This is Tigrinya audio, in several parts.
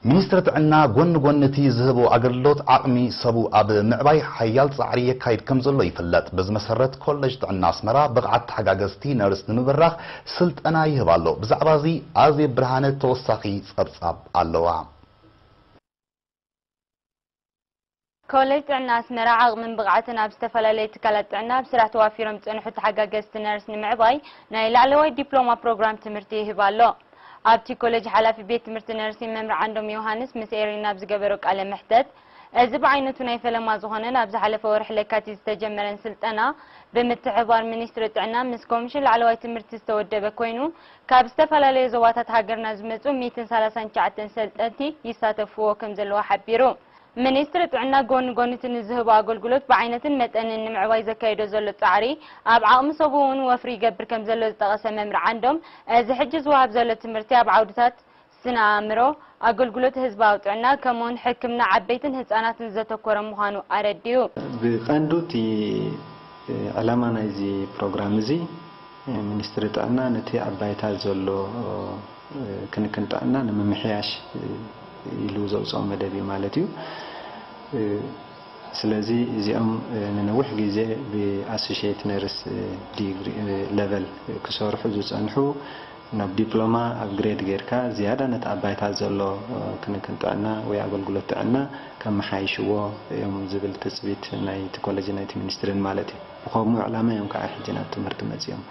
ሚኒስትር ጥዕና ጎንጎንቲ ዝህቦ አገልግሎት አቅሚ ሰቡ አብ ምዕባይ ሓያል ጻዕሪ የካይድ ከም ዘሎ ይፍለጥ በዝመሰረት ኮሌጅ ጥዕና አስመራ ብቕዓት ተሓጋገዝቲ ነርስ ንምብራኽ ስልጠና ይህባሎ ብዛዕባ እዚ አዜ ብርሃነ ተወሳኺ ጸብጻብ ኣለዋ ኮሌጅ ጥዕና አስመራ ዓቕምን ብቕዓትን ኣብ ዝተፈላለየ ትካላት ጥዕና ብስራሕ ተዋፊሮም ዝጸንሑ ተሓጋገዝቲ ነርስ ንምዕባይ ናይ ላዕለዋይ ዲፕሎማ ፕሮግራም ትምህርቲ ይህባሎ ኣብቲ ኮሌጅ ሓላፊ ቤት ትምህርቲ ነርሲን መምህር ዓንዶም ዮሃንስ ምስ ኤሪና ብዝገበሮ ቃለ መሕተት እዚ ብዓይነቱ ናይ ፈለማ ዝኾነን ኣብ ዝሓለፈ ወርሒ ለካቲት ዝተጀመረን ስልጠና ብምትሕብባር ሚኒስትሪ ጥዕና ምስ ኮሚሽን ላዕለዋይ ትምህርቲ ዝተወደበ ኮይኑ ካብ ዝተፈላለየ ዞባታት ሃገርና ዝመጹ 139 ሰልጠንቲ ይሳተፍዎ ከም ዘለዎ ሓቢሩ ሚኒስትሪ ጥዕና ጎንጎንትን ዝህቦ አገልግሎት ብዓይነትን መጠንን ንምዕባይ ዘካይዶ ዘሎ ጻዕሪ ኣብ ዓቕሚ ሰቡውን ወፍሪ ይገብር ከም ዘሎ ዝጠቐሰ መምህር ዓንዶም እዚ ሕጂ ዝወሃብ ዘሎ ትምህርቲ ኣብ ዓውድታት ስነ አእምሮ አገልግሎት ህዝባዊ ጥዕና ከምኡውን ሕክምና ዓበይትን ህፃናትን ዘተኮረ ምዃኑ ኣረዲዩ ብቐንዱቲ ዓላማ ናይዚ ፕሮግራም እዚ ሚኒስትሪ ጥዕና ነቲ ዓባይታት ዘሎ ክንክን ጥዕና ንምምሕያሽ ኢሉ ዘውፅኦ መደብ ማለት እዩ ስለዚ እዚኦም ንነዊሕ ግዜ ብኣሶሺየት ነርስ ዲግሪ ሌቨል ክሰርሑ ዝጸንሑ ናብ ዲፕሎማ ኣብ ግሬድ ጌርካ ዝያዳ ነቲ ዓባይታት ዘሎ ክንክን ጥዕና ወይ አገልግሎት ጥዕና ከመሓይሽዎ እዮም ዝብል ትጽቢት ናይቲ ኮሌጅ ናይቲ ሚኒስትሪን ማለት እዩ ብኸምኡ ዕላማ እዮም ከዓ ሕጂ ናብ ትምህርቲ መጽኦም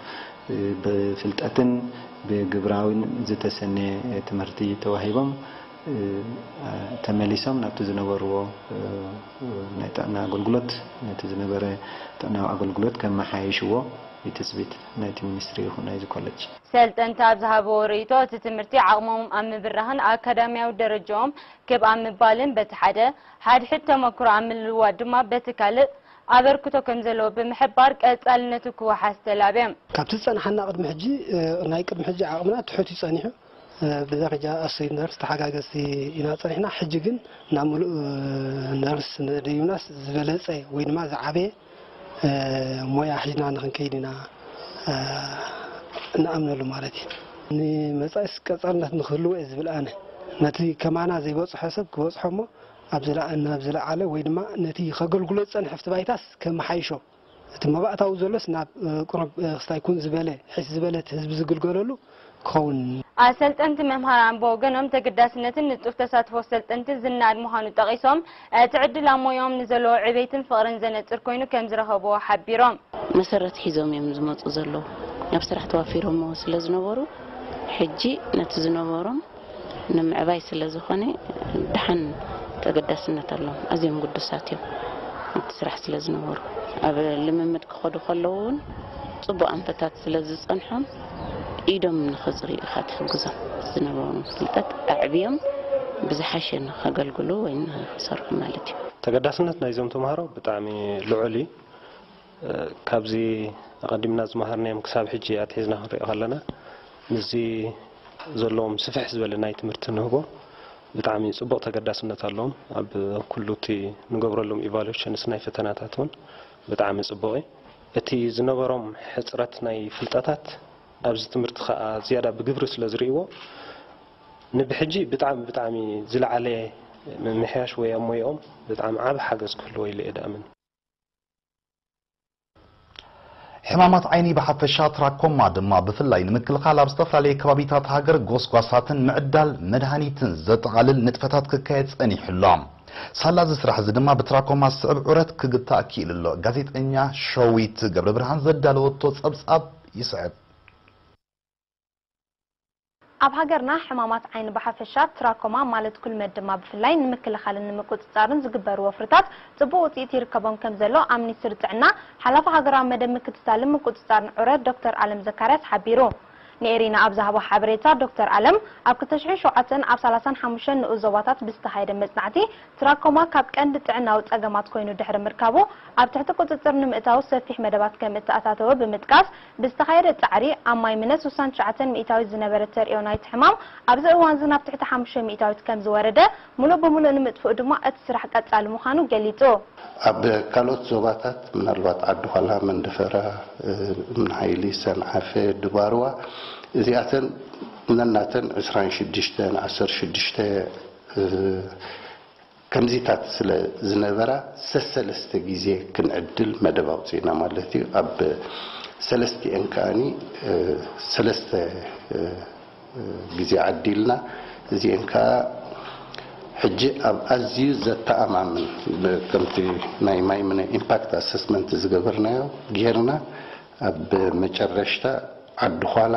ብፍልጠትን ብግብራውን ዝተሰነየ ትምህርቲ ተዋሂቦም ተመሊሶም ናብቲ ዝነበርዎ ናይ ጥዕና አገልግሎት ነቲ ዝነበረ ጥዕናዊ አገልግሎት ከመሓይሽዎ ይትጽቢት ናይቲ ሚኒስትሪ ይኹን ናይዚ ኮሌጅ ሰልጠንቲ ኣብ ዝሃበዎ ርእይቶ እቲ ትምህርቲ ዓቕሞም ኣብ ምብራህን ኣካዳሚያዊ ደረጃኦም ከብ ኣብ ምባልን በቲ ሓድሕድ ተመክሮ ኣብ ምልውዋጥ ድማ በቲ ካልእ ኣበርክቶ ከም ዘለዎ ብምሕባር ቀጻልነቱ ክወሓዝ ተላብዮም ካብቲ ዝጸንሐና ቅድሚ ሕጂ ናይ ቅድሚ ሕጂ ዓቕምና ትሑት ይጸኒሑ بدرجة أصيل نرس تحققت إن صريحنا حججن نعمل نرس ديوناس زبلة وين ما زعبه مويا حجنا نخن كيدنا نعمل له مالتي مسألة كسرنا نخلو إزبل أنا نتي كمان زي بوص حسب بوص حمو أبزلا على وين ما نتي خجل قلت أنا حفت بايتاس كم حيشو ثم بقى توزلس ناب قرب استيكون زبلة حس زبلة حزب زقل قالوا كون سلطنت ممهران بوغنم تقداسنتن نطف تساتفو سلطنت زناد مخانو تقيسوم تعدل امويوم نزلو عبيتن فقرن زنطر كوينو كم زرخبو حبيروم مسرت حيزوم يمزمطو زلو نفسرح توافيرهم سلازنبرو حجي نتزنبروم نمعباي سلازخوني دحن تقداسنت الله ازيم قدساتيو نتسرح سلازنبرو اب لممد كخدو خلون صبو انفتات سلازصنحم إيدهم نخزري أخذ حجزة سنبون سلطة أعبيهم بزحشين خجل قلوا وين صار مالتي تقدسنا نايزم تمهرو بتعمي لعلي كابزي قدمنا زمهرنا يوم كسب حجي أتحزنا رئالنا نزي زلهم سفح زبالة نايت مرتنهبو بتعمي صبغ تقدسنا تلهم أب كلوتي نقبر لهم إيفالوشن سناي فتناتاتون بتعمي صبغي أتي زنبرم حسرت ناي فلتاتات أبز تمرت زيادة بجبر سلازريو نبحجي بتعمي زلع عليه من محياش ويا مويوم بتعم عاب حاجز كله اللي إدامن حمامات عيني بحفشات راكم ما دما بفلاي نمكل خالب استفلا لي كبابيتات هاجر غوسغوساتن معدل مدهانيتن زتقالل نتفتات ككايت اني حلام سالاز سرح زدما بتراكوما صعب عرت كغتا كيللو غازيطنيا شويت قبل برهان زدال وطو صبصاب يسعد ኣብ ሃገርና ሕማማት ዓይኒ በሓፈሻት ትራኮማ ማለት ኩል መድማ ብፍላይ ንምክልኻልን ንምቁፅፃርን ዝግበሩ ወፍርታት ጽቡቕ ውፅኢት ይርከቦም ከም ዘሎ ኣብ ሚኒስትሪ ጥዕና ሓላፊ ሃገራዊ መደብ ምክትታልን ምቁፅፃርን ዑረት ዶክተር ዓለም ዘካርያስ ሓቢሩ نيرينا أبزهبو حبريتا دكتور علم أب كتشعي شوعتن أب 35 نؤزواتات بستهايد مصنعتي تراكوما كاب كند تعنا وتأجمات كوينو دحر مركبو أب تحت كتر نمئتاو سفيح مدبات كمتأتاتو بمتكاس بستهايد التعري أما يمنس وسان شعتن مئتاو زنبرتر إيونايت حمام أبزر وانزنا بتحت 5 مئتاو كم زوارده ملو بملو نمتفق دما أتسرح كتسال مخانو جليتو أب كالوت زواتات من الوقت عدوها من دفرة من حيلي سنعفة دباروا زياتن من الناتن 26 10 6 ከምዚታት ስለ ዝነበራ ሰለስተ ጊዜ ክንዕድል መደብ አውፅኢና ማለት እዩ ኣብ ሰለስቲአን ከኣኒ ሰለስተ ጊዜ ዓዲልና እዚአን ከዓ ሕጂ ኣብ ኣዝዩ ዘተኣማምን ከምቲ ናይ ማይምነ ኢምፓክት ኣሰስመንት ዝገበርናዮ ጌርና ኣብ መጨረሽታ ዓዲ ኋላ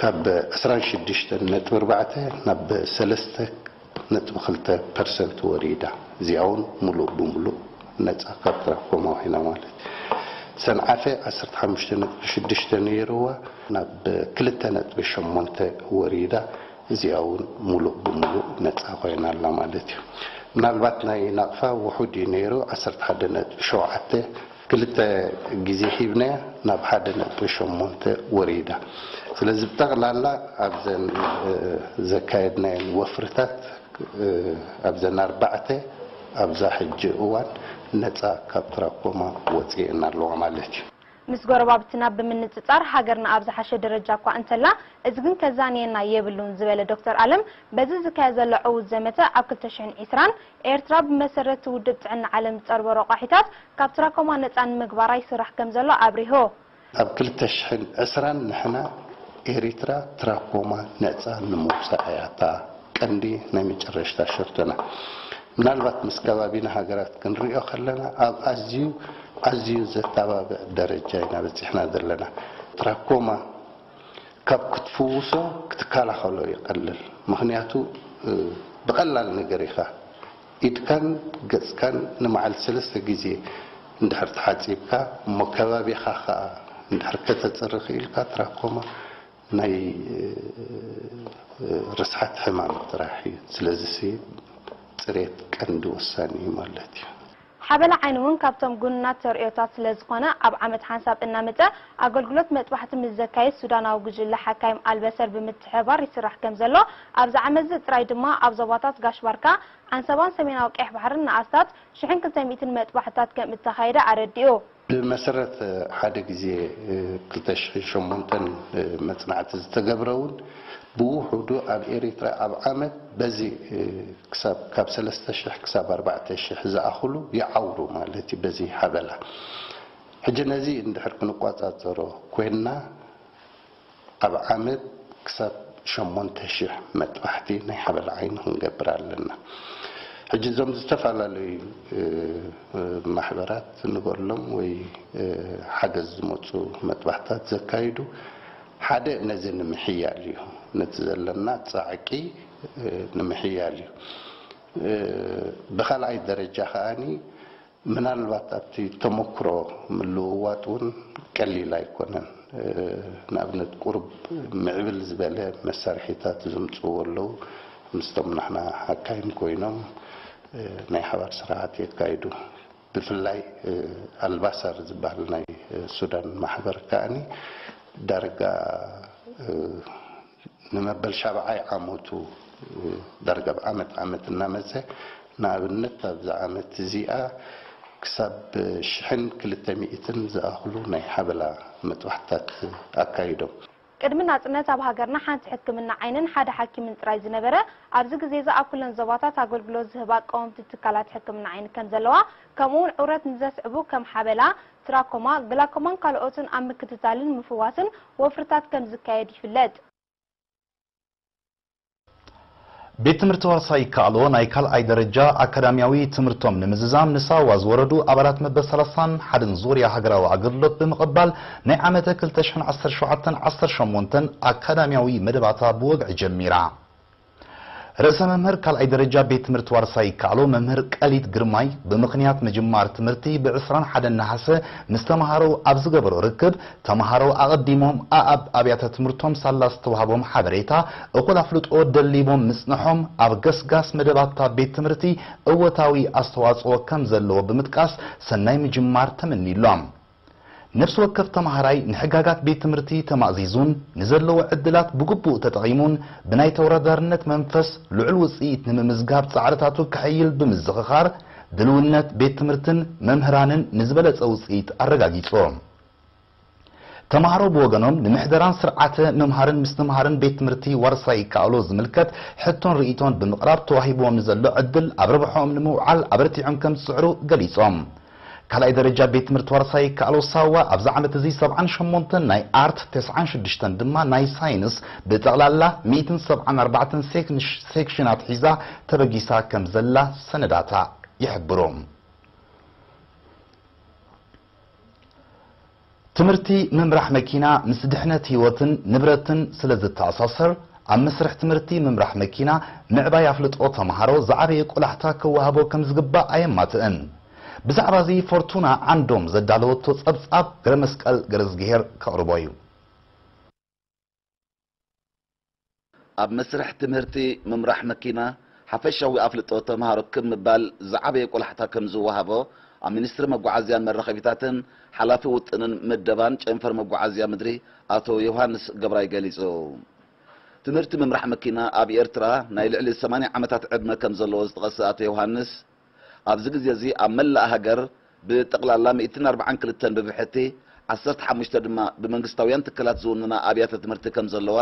ካብ 26.4 ናብ 3.2% ወሪዳ እዚኣውን ሙሉእ ብሙሉእ ነፃ ካብ ትራኮማ ኮይና ማለት ሰንዓፈ 15.6 ነይሩዋ ናብ 2.8 ወሪዳ እዚኣውን ሙሉእ ብሙሉእ ነፃ ኮይና ኣላ ማለት እዩ ምናልባት ናይ ናቕፋ ውሑድ ነይሩ 11.7 ክልተ ጊዜ ሂብናያ ናብ 1.8 ወሪዳ ስለዚ ብጠቕላላ ኣብዘን ዘካየድናየን ወፍርታት ኣብዘን 4 ኣብዛ ሕጂ እዋን ነፃ ካብ ትራኮማ ወፂእና ኣለዋ ማለት እዩ ምስ ጎረባብትና ብምንጽጻር ሃገርና ኣብ ዝሓሸ ደረጃ እኳ እንተላ እዚ ግን ከዛንየና የብሉን ዝበለ ዶክተር ዓለም በዚ ዝካየ ዘሎ ዕውት ዘመተ ኣብ 2020 ኤርትራ ብመሰረት ውድብ ጥዕና ዓለም ዝፀርበሮ ቋሒታት ካብ ትራኮማ ነፃ ንምግባር ይስራሕ ከም ዘሎ ኣብሪሆ ኣብ 2020 ንሕና ኤርትራ ትራኮማ ነፃ ንምውፃእ እያታ ቀንዲ ናይ መጨረሽታ ሸርተና ምናልባት ምስ ከባቢና ሃገራት ክንሪኦ ከለና ኣብ ኣዝዩ ዘተባብዕ ደረጃ ኢና በፂሕና ዘለና ትራኮማ ካብ ክትፍውሶ ክትከላኸሎ ይቀልል ምክንያቱ ብቀላል ነገር ኢኻ ኢድካን ገጽካን ንመዓል 3 ጊዜ እንድሕር ተሓፂብካ እሞ ከባቢኻ ከዓ እንድሕር ከተፅርኽ ኢልካ ትራኮማ ናይ ርስሓት ሕማም ጥራሕ እዩ ስለዚ ፅሬት ቀንዲ ወሳኒ እዩ ማለት እዩ ሓበላ ዓይንውን ካብቶም ጉንናት ተርእዮታት ስለዝኾነ ኣብ ዓመት ሓንሳብ እናመፀ ኣገልግሎት መጥባሕቲ ምዘካየድ ሱዳናዊ ጉጅለ ሓካይም ኣልበሰር ብምትሕባር ይስራሕ ከም ዘሎ ኣብዚ ዓመት ጥራይ ድማ ኣብ ዞባታት ጋሽባርካ ዓንሰባን ሰሜናዊ ቀይሕ ባሕርን ንኣስታት 1200 መጥባሕታት ከም እተኻየደ ኣረዲኡ ብመሰረት ሓደ ጊዜ 2008 መጽናዕቲ ዝተገብረውን ብውሑዱ ኣብ ኤሪትራ ኣብ ዓመት በዚ ካብ 3000 ክሳብ 4000 ዝኣኽሉ ይዓውሩ ማለት እዩ በዚ ሓበላ ሕጂ ነዚ እንድሕር ክንቋፃፀሮ ኮይና ኣብ ዓመት ክሳብ 8000 መጥባሕቲ ናይ ሓበላ ዓይኒ ክንገብር ኣለና ሕጂ ዞም ዝተፈላለዩ ማሕበራት ንበሎም ወይ ሓገዝ ዝመፁ መጥባሕታት ዘካይዱ ሓደ ነዚ ንምሕያል እዩ ነቲ ዘለና ጻዕቂ ንምሕያል እዩ ብኻልኣይ ደረጃ ከኣኒ ምናልባት ኣብቲ ተመክሮ ምልውዋጥውን ቀሊል ኣይኮነን ንኣብነት ቁርብ ምዕብል ዝበለ መሳርሒታት ዝምፅዎ ኣለዉ ምስቶም ናሕና ሓካይም ኮይኖም ናይ ሓባር ስራሕት የካይዱ ብፍላይ ኣልባሳር ዝበሃል ናይ ሱዳን ማሕበር ከኣኒ ዳርጋ ንመበል 7 ዓመቱ ዳርጋ ዓመት እናመፀ ንኣብነት ኣብዛ ዓመት እዚኣ ክሳብ 1200 ዝኣኽሉ ናይ ሓበላ መጥባሕታት ኣካይዶም ቅድሚ ናጽነት ኣብ ሃገርና ሓንቲ ሕክምና ዓይንን ሓደ ሓኪምን ጥራይ ዝነበረ ኣብዚ ግዜ ዝኣኩለን ዞባታት ኣገልግሎት ዝህባ ቀወምቲ ትካላት ሕክምና ዓይን ከም ዘለዋ ከምኡውን ዕውረት ንዘስዕቡ ከም ሓበላ ትራኮማ ግላኮማን ካልኦትን ኣብ ምክትታልን ምፍዋስን ወፍርታት ከም ዝካየድ ይፍለጥ ቤት ትምህርቲ ወርሳ ይከኣሎ ናይ ካልኣይ ደረጃ ኣካዳሚያዊ ትምህርቶም ንምዝዛም ንሳዋ ዝወረዱ ኣባላት መበል 31 ዙርያ ሃገራዊ ኣገልግሎት ብምቕባል ናይ ዓመተ 2017-18 ኣካዳሚያዊ መደባታ ብወግዕ ጀሚራ ርዕሰ መምህር ካልኣይ ደረጃ ቤት ትምህርቲ ወርሳ ይከኣሎ መምህር ቀሊት ግርማይ ብምኽንያት ምጅማር ትምህርቲ ብ21 ነሐሰ ምስ ተምሃሮ ኣብ ዝገበሮ ርክብ ተምሃሮ ኣቐዲሞም ኣብ ኣብያተ ትምህርቶም ሳላስ ተዋህቦም ሓበሬታ እኹል ኣፍልጦ ደሊቦም ምጽንሖም ኣብ ገስጋስ መደባታ ቤት ትምህርቲ እወታዊ ኣስተዋጽኦ ከም ዘለዎ ብምጥቃስ ሰናይ ምጅማር ተመኒሎም ነፍስ ወከፍ ተማሃራይ ንሕጋጋት ቤት ትምህርቲ ተማእዚዙን ንዘለዎ ዕድላት ብግቡእ ተጠቒሙን ብናይ ተወዳዳርነት መንፈስ ልዑል ውጽኢት ንምምዝጋብ ጻዕርታቱ ክሕይል ብምዝኽኻር ድልውነት ቤት ትምህርትን መምህራንን ንዝበለጸ ውጽኢት ኣረጋጊጾም ተማሃሮ ብወገኖም ንምሕደራን ስርዓተ መምሃርን ምስ ተማሃርን ቤት ትምህርቲ ወርሳይ ካእሎ ዝምልከት ሕቶን ርእይቶን ብምቕራብ ተዋሂቦም ዘሎ ዕድል ኣብ ረብሖም ንምውዓል ኣበርቲዖም ከም ዝስዕሩ ገሊጾም ካልኣይ ደረጃ ቤት ትምህርቲ ወርሳይ ካእሎ ሳዋ ኣብዚ ዓመት እዚ 78 ናይ ኣርት 96 ድማ ናይ ሳይንስ ብጠቕላላ 174 ሴክሽናት ሒዛ ተበጊሳ ከም ዘላ ሰነዳታ ይሕብሮም ትምህርቲ ምምራሕ መኪና ምስ ድሕነት ህይወትን ንብረትን ስለ ዝተኣሳሰር ኣብ መስርሕ ትምህርቲ ምምራሕ መኪና ምዕባይ ኣፍልጦ ተማሃሮ ዝዓበየ ቆላሕታ ክወሃቦ ከም ዝግባእ ኣየማትእን ብዛዕባ እዚ ፎርቱና ዓንዶም ዘዳለወቶ ጸብጻብ ገረ መስቀል ገረዝግሄር ከቕርቦ እዩ ኣብ መስርሕ ትምህርቲ ምምራሕ መኪና ሓፈሻዊ ኣፍልጦ ተማሃሮ ክምባል ዝዓበየ ቆላሕታ ከም ዝወሃቦ ኣብ ሚኒስትሪ መጓዓዝያን መራኸቢታትን ሓላፊ ውጥንን ምደባን ጨንፈር መጓዓዝያ ምድሪ ኣቶ ዮሐንስ ገብራይ ገሊጹ ትምህርቲ ምምራሕ መኪና ኣብ ኤርትራ ናይ ልዕሊ 80 ዓመታት ዕድመ ከም ዘለዎ ዝጠቐሰ ኣቶ ዮሐንስ ኣብዚ ግዜ እዚ ኣብ መላእ ሃገር ብጠቕላላ 142 ብብሕቲ 15 ድማ ብመንግስታውያን ትካላት ዝውንና ኣብያተ ትምህርቲ ከም ዘለዋ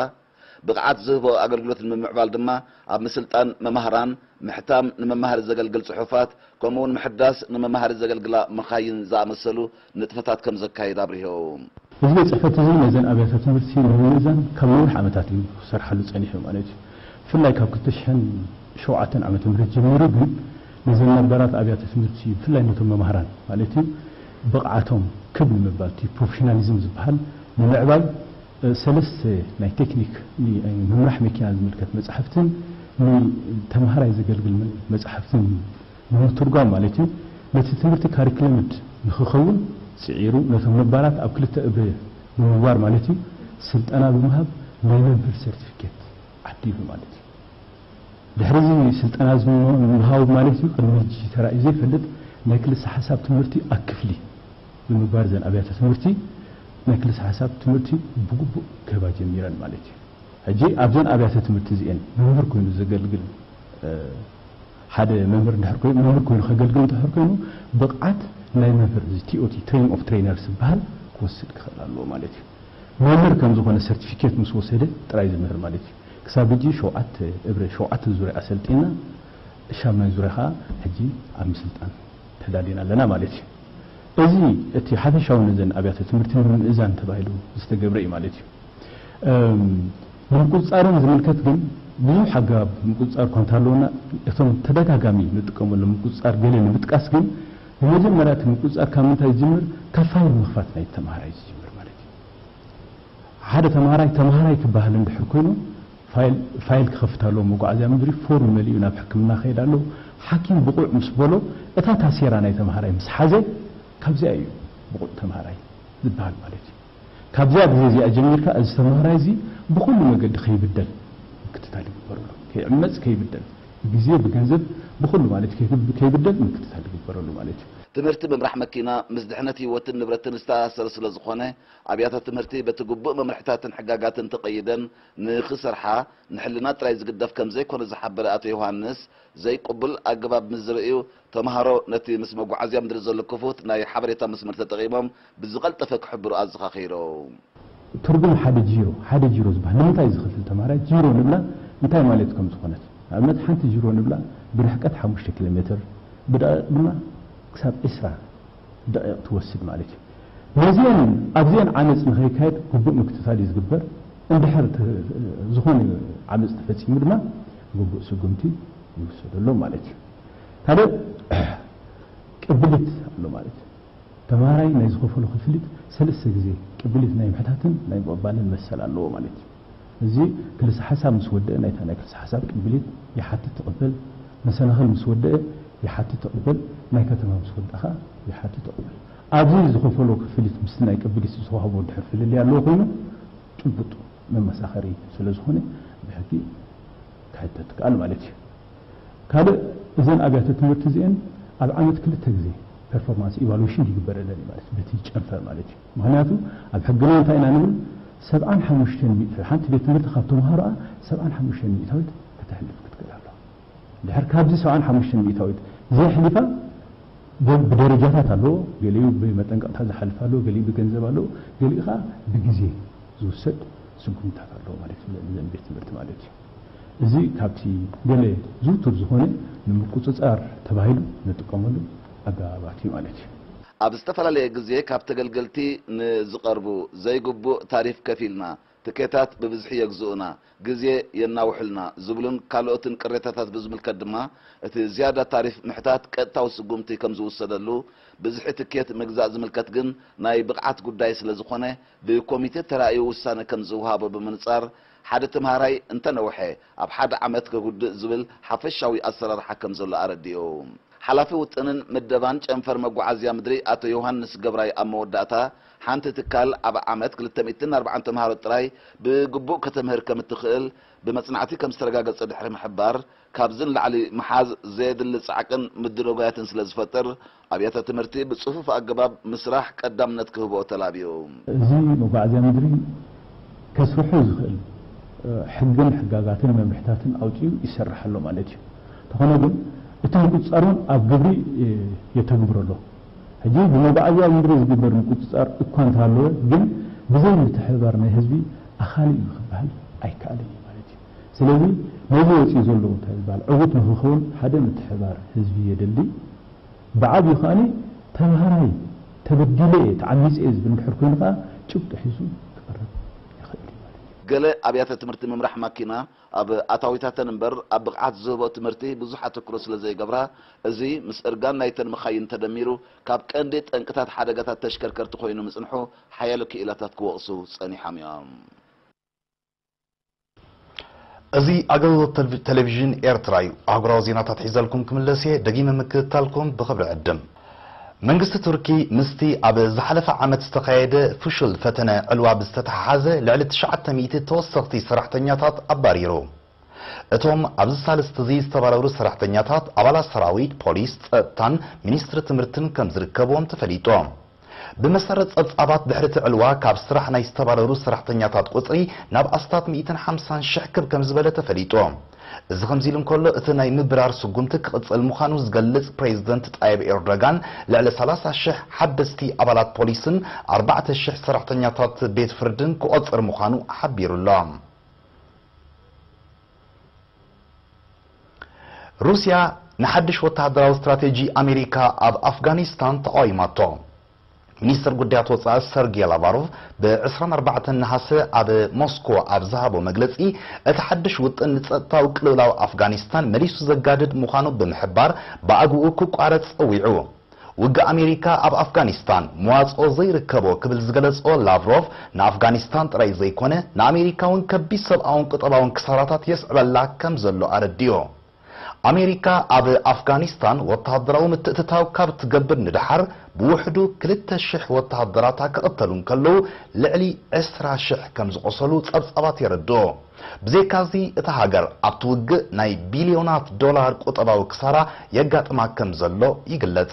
ብቕዓት ዝህቦ ኣገልግሎት ንምዕባል ድማ ኣብ ምስልጣን መማህራን ምሕታም ንመማሃሪ ዘገልግል ጽሑፋት ከምኡውን ምሕዳስ ንመማሃሪ ዘገልግላ መኻይን ዝኣመሰሉ ንጥፈታት ከም ዘካይድ ኣብርሆም እዚ ጽሕፈት እዚ ነዘን ኣብያተ ትምህርቲ ንምእዛን ካብ ነዊሕ ዓመታት እዩ ሰርሓሉ ጸኒሑ ማለት እዩ ብፍላይ ካብ 2007 ዓመተ ምህረት ጀሚሩ ግን ነዘን ነበራት ኣብያተ ትምህርቲ ብፍላይ ነቶም መማህራን ማለት እዩ ብቕዓቶም ክብ ንምባል ፕሮፌሽናሊዝም ዝበሃል ንምዕባል ሰለስተ ናይ ቴክኒክ ምምራሕ መኪና ዝምልከት መጽሓፍትን ተማሃራይ ዘገልግል መጽሓፍትን ንምትርጓም ማለት እዩ ነቲ ትምህርቲ ካሪኩለምድ ንኽኸውን ስዒሩ ነቶም ነባራት ኣብ ክልተ እብሪ ንምዋር ማለት እዩ ስልጠና ብምሃብ ናይ መምህር ሰርቲፊኬት ዓዲሉ ማለት እዩ ድሕሪ ስልጠና ዝምሃብ ማለት እዩ ቅድሚ ሕጂ ተራእዩ ዘይፈልጥ ናይ ክልተ ሓሳብ ትምህርቲ ኣክፍሊ ብምግባር ዘን ኣብያተ ትምህርቲ ናይ ክልተ ሓሳብ ትምህርቲ ብግቡእ ክህባ ጀሚረን ማለት እዩ ሕጂ ኣብዘን ኣብያተ ትምህርቲ እዚአን መምህር ኮይኑ ዘገልግል ሓደ መምህር እንድሕር ኮይኑ መምህር ኮይኑ ከገልግል እንድሕር ኮይኑ ብቕዓት ናይ መምህር ቲኦቲ ትሬኒንግ ኦፍ ትሬነርስ ዝበሃል ክወስድ ክኽእል ኣለዎ ማለት እዩ መምህር ከም ዝኾነ ሰርቲፊኬት ምስ ወሰደ ጥራይ ዝምህር ማለት እዩ ክሳብ ሕጂ 7 ዙርያ ኣሰልጢና ሻማይ ዙርያ ከዓ ሕጂ ኣብ ምስልጣን ተዳሊና ኣለና ማለት እዩ እዚ እቲ ሓፈሻዊ ነዘን ኣብያተ ትምህርቲ ንምእዛን ተባሂሉ ዝተገብረ እዩ ማለት እዩ ምቁፃርን ዝምልከት ግን ብዙሕ ኣገባብ ምቁፃር እኳ እንተሃለወና እቶም ተደጋጋሚ ንጥቀመሉ ምቁፃር ገለ ንምጥቃስ ግን ብመጀመርያ እቲ ምቁፃር ካብ ምንታይ ዝጅምር ካብ ፋይል ምኽፋት ናይ ተማሃራይ ዝጅምር ማለት እዩ ሓደ ተማሃራይ ክበሃል እንድሕር ኮይኑ ፋይል ክኸፍት ኣለዎ መጓዓዝያ ምድሪ ፎርም መሊኡ ናብ ሕክምና ከይድ ኣለዎ ሓኪም ብቑዕ ምስ በሎ እታ ታሴራ ናይ ተማሃራይ ምስ ሓዘ ካብዚያ እዩ ብቑዕ ተማሃራይ ዝበሃል ማለት እዩ ካብዚያ ግዜ እዚኣ ጀሚርካ እዚ ተማሃራይ እዚ ብኩሉ መገዲ ከይብደል ምክትታል ይግበረሉ ከይዕመፅ ከይብደል ግዜ ብገንዘብ ብኩሉ ማለት ከይብደል ምክትታል ይግበረሉ ማለት እዩ ትምህርቲ ምምራሕ መኪና ምስ ድሕነት ህይወትን ንብረትን ዝተኣሰረ ስለ ዝኾነ ኣብያተ ትምህርቲ በቲ ግቡእ መምርሕታትን ሕጋጋትን ተቐይደን ንኽሰርሓ ንሕልና ጥራይ ዝግደፍ ከም ዘይኮነ ዝሓበረ ኣቶ ዮሐንስ ዘይቅቡል ኣገባብ ምስ ዝርእዩ ተምሃሮ ነቲ ምስ መጓዓዝያ ምድሪ ዘሎ ክፉት ናይ ሓበሬታ መስመር ተጠቒሞም ብዝቐልጠፈ ክሕብሩ ኣዘኻኺሮም ትርጉም ሓደ ጂሮ ዝበሃል ንምንታይ ዝኽፍል ተምሃራይ ጂሮ ንብላ እንታይ ማለት ከም ዝኾነት ኣብነት ሓንቲ ጂሮ ንብላ ብርሕቀት 5 ኪሎ ሜትር ብደቂቕ ድማ ክሳብ 20 ደቂቕ ትወስድ ማለት እዩ ነዚአን ኣብዚአን ዓመፅ ንኸይካየድ ግቡእ ምክትታል ዝግበር እንድሕር ዝኾነ ዓመፅ ተፈፂሙ ድማ ግቡእ ስጉምቲ ይውሰደሎ ማለት እዩ ካልእ ቅብልት ኣሎ ማለት እዩ ተምሃራይ ናይ ዝኸፈሎ ክፍሊት 3 ግዜ ቅብልት ናይ ምሕታትን ናይ ምቕባልን መሰል ኣለዎ ማለት እዩ እዚ ክልተ ሓሳብ ምስ ወደአ ናይታ ናይ ክልተ ሓሳብ ቅብልት ይሓትት ትቕበል መሰናኽል ምስ ወደአ يحتى تقبل ما كتب مسودها يحتى تقبل أبزي زخفلو كفلت مسنا يقبل سواه بود حفل اللي على لوحنا تلبط من مساخري سلزخوني بحكي كحتى تقال مالتي كذا إذن أبيات تمرت زين على عمد كل تجزي performance evaluation يقبل لنا مالتي بتيج أنفر مالتي معناته الحقنا تاينا نقول 7 حتى بيتمرت خاطر مهارة 7 كتحلف كتقال لحر كابزي 7 زي حلفة بدرجات አለው ገሊው በመጠንቀቅታ ዘሐልፋሉ ገሊው በገንዘባሉ ገሊኻ በጊዜ ዝውሰድ ስጉምታት አለው ማለት ነው ለቤት ትምህርት ማለት ነው እዚ ካብቲ ገለ ዙቱር ዝሆነ ንምቁጽጻር ተባሂሉ ንጥቀመሉ አጋባቲ ማለት ነው ኣብ ዝተፈላልየ ግዜ ካብ ተገልገልቲ ንዝቀርቡ ዘይግቡእ ታሪፍ ከፊልና ትኬታት በብዝሕ የግዙኡና ግዜ የናውሕልና ዝብሉን ካልኦትን ቅሬታታት ብዝምልከት ድማ እቲ ዝያዳ ታሪፍ ምሕታት ቀጥታዊ ስጉምቲ ከም ዝውሰደሉ ብዝሕ ትኬት ምግዛእ ዝምልከት ግን ናይ ብቕዓት ጉዳይ ስለ ዝኾነ ብኮሚቴ ተራእዩ ውሳነ ከም ዝውሃቦ ብምንጻር ሓደ ተምሃራይ እንተነውሐ ኣብ ሓደ ዓመት ከጉድእ ዝብል ሓፈሻዊ ኣሰራርሓ ከም ዘሎ ኣረዲኡ ሓላፊ ውጥንን ምደባን ጨንፈር መጓዓዝያ ምድሪ ኣቶ ዮሐንስ ገብራይ ኣብ መወዳእታ ሓንቲ ትካል ኣብ ዓመት 240 ተምሃሮ ጥራይ ብግቡእ ከተምህር ከም እትኽእል ብመጽናዕቲ ከም ዝተረጋገጸ ድሕሪ ምሕባር ካብዝን ላዕሊ መሓዝ ዘየድሊ ጻዕቅን ምድረጋያትን ስለ ዝፈጥር ኣብያተ ትምህርቲ ብጽፉፍ ኣገባብ ምስራሕ ቀዳምነት ክህቦ ተላብዩ እዚ መጓዓዝያ ምድሪ ከስርሑ ዝኽእል ሕግን ሕጋጋትን መምርሕታትን ኣውጪኡ ይሰርሓሎ ማለት እዩ ተኾነ ግን እቲ ምቁጽጻሩን ኣብ ግብሪ የተግብረሎ ሕጂ ብመጓዓዝያ ምድሪ ዝግበር ምቁጽጻር እኳ እንተሃለወ ግን ብዘይ ምትሕብባር ናይ ህዝቢ ኣኻሊ እዩ ክበሃል ኣይከኣልን ማለት እዩ ስለዚ ነዚ ወፂኡ ዘሎ እንታይ ይበሃል ዕዉት ንክኸውን ሓደ ምትሕብባር ህዝቢ የደሊ ብዓብዩ ከኣኒ ተምሃራይ ተበዲለ ተዓሚፀ ዝብል እንድሕር ኮይኑ ከዓ ጭብጡ ሒዙ ክቐርብ ይኽእል ማለት እዩ ገለ ኣብያተ ትምህርቲ ምምራሕ ማኪና ኣብ ኣታዊታተን እምበር ኣብ ብቕዓት ዝህቦ ትምህርቲ ብዙሕ ኣተክሮ ስለ ዘይገብራ እዚ ምስ እርጋን ናይተን መኻይን ተደሚሩ ካብ ቀንዲ ጠንቅታት ሓደጋታት ተሽከርከርቲ ኮይኑ ምጽንሑ ሓያሎ ክኢላታት ክወቕሱ ጸኒሖም እዮም እዚ ኣገልግሎት ቴሌቪዥን ኤርትራ እዩ ኣህጉራዊ ዜናታት ሒዘልኩም ክምለስ እየ ደጊመ ምክትታልኩም ብኽብሪ ዕድም መንግስቲ ቱርኪ ምስቲ ኣብ ዝሓለፈ ዓመት ዝተኻየደ ፍሹል ፈተነ ዕልዋ ብዝተተሓሓዘ ልዕሊ 900 ተወሰኽቲ ሰራሕተኛታት ኣባሪሩ እቶም ኣብዚ ሳልስቲ እዚ ዝተባረሩ ሰራሕተኛታት ኣባላት ሰራዊት ፖሊስ ጸጥታን ሚኒስትሪ ትምህርትን ከም ዝርከብዎም ተፈሊጦም بمسرت أصابات دحرة علوا كاب سرح نايستبارو سرحتنياتات قطري ناب أستات 250 شحكب كم زبالة تفليتهم زخم زيلم كله اتناي مبرار سجونتك المخانوز جلس بريزيدنت طيب إردوغان لعلى 3 شح حبستي أبالات بوليسن 4 شح سرحتنياتات بيت فردن كأطر مخانو حبير الله روسيا نحدش وتهدراو استراتيجي أمريكا أب أفغانستان تقايماتو ሚኒስትር ጉዳያት ወጻኢ ሰርጌይ ላቫሮቭ ب24 ነሐሴ ኣብ ሞስኮ ኣብ ዝሃቦ መግለጺ እቲ ሓድሽ ውጥን ንጸጥታዊ ቅልውላው ኣፍጋኒስታን መሊሱ ዘጋድድ ምዃኑ ብምሕባር ብኣግኡ ክቋረጽ ጸዊዑ ውግ ኣሜሪካ ኣብ ኣፍጋኒስታን መዋጽኦ ዘይርከቦ ክብል ዝገለጾ ላቭሮቭ ንኣፍጋኒስታን ጥራይ ዘይኮነ ንኣሜሪካውን ከቢድ ሰብኣውን ቁጠባውን ክሳራታት የስዕበላ ከም ዘሎ ኣረዲዮ أمريكا أب أفغانستان وتهدروا متأتتاو كابت جبر ندحر بوحدو كلتا شح وتهدراتها كقتلون كلو لعلي أسرع شح كمز عصلو تأبصابات يردو بزيكازي اتهاجر أبتوج ناي بليونات دولار قطباو كسارة يقات ما كمزلو يقلت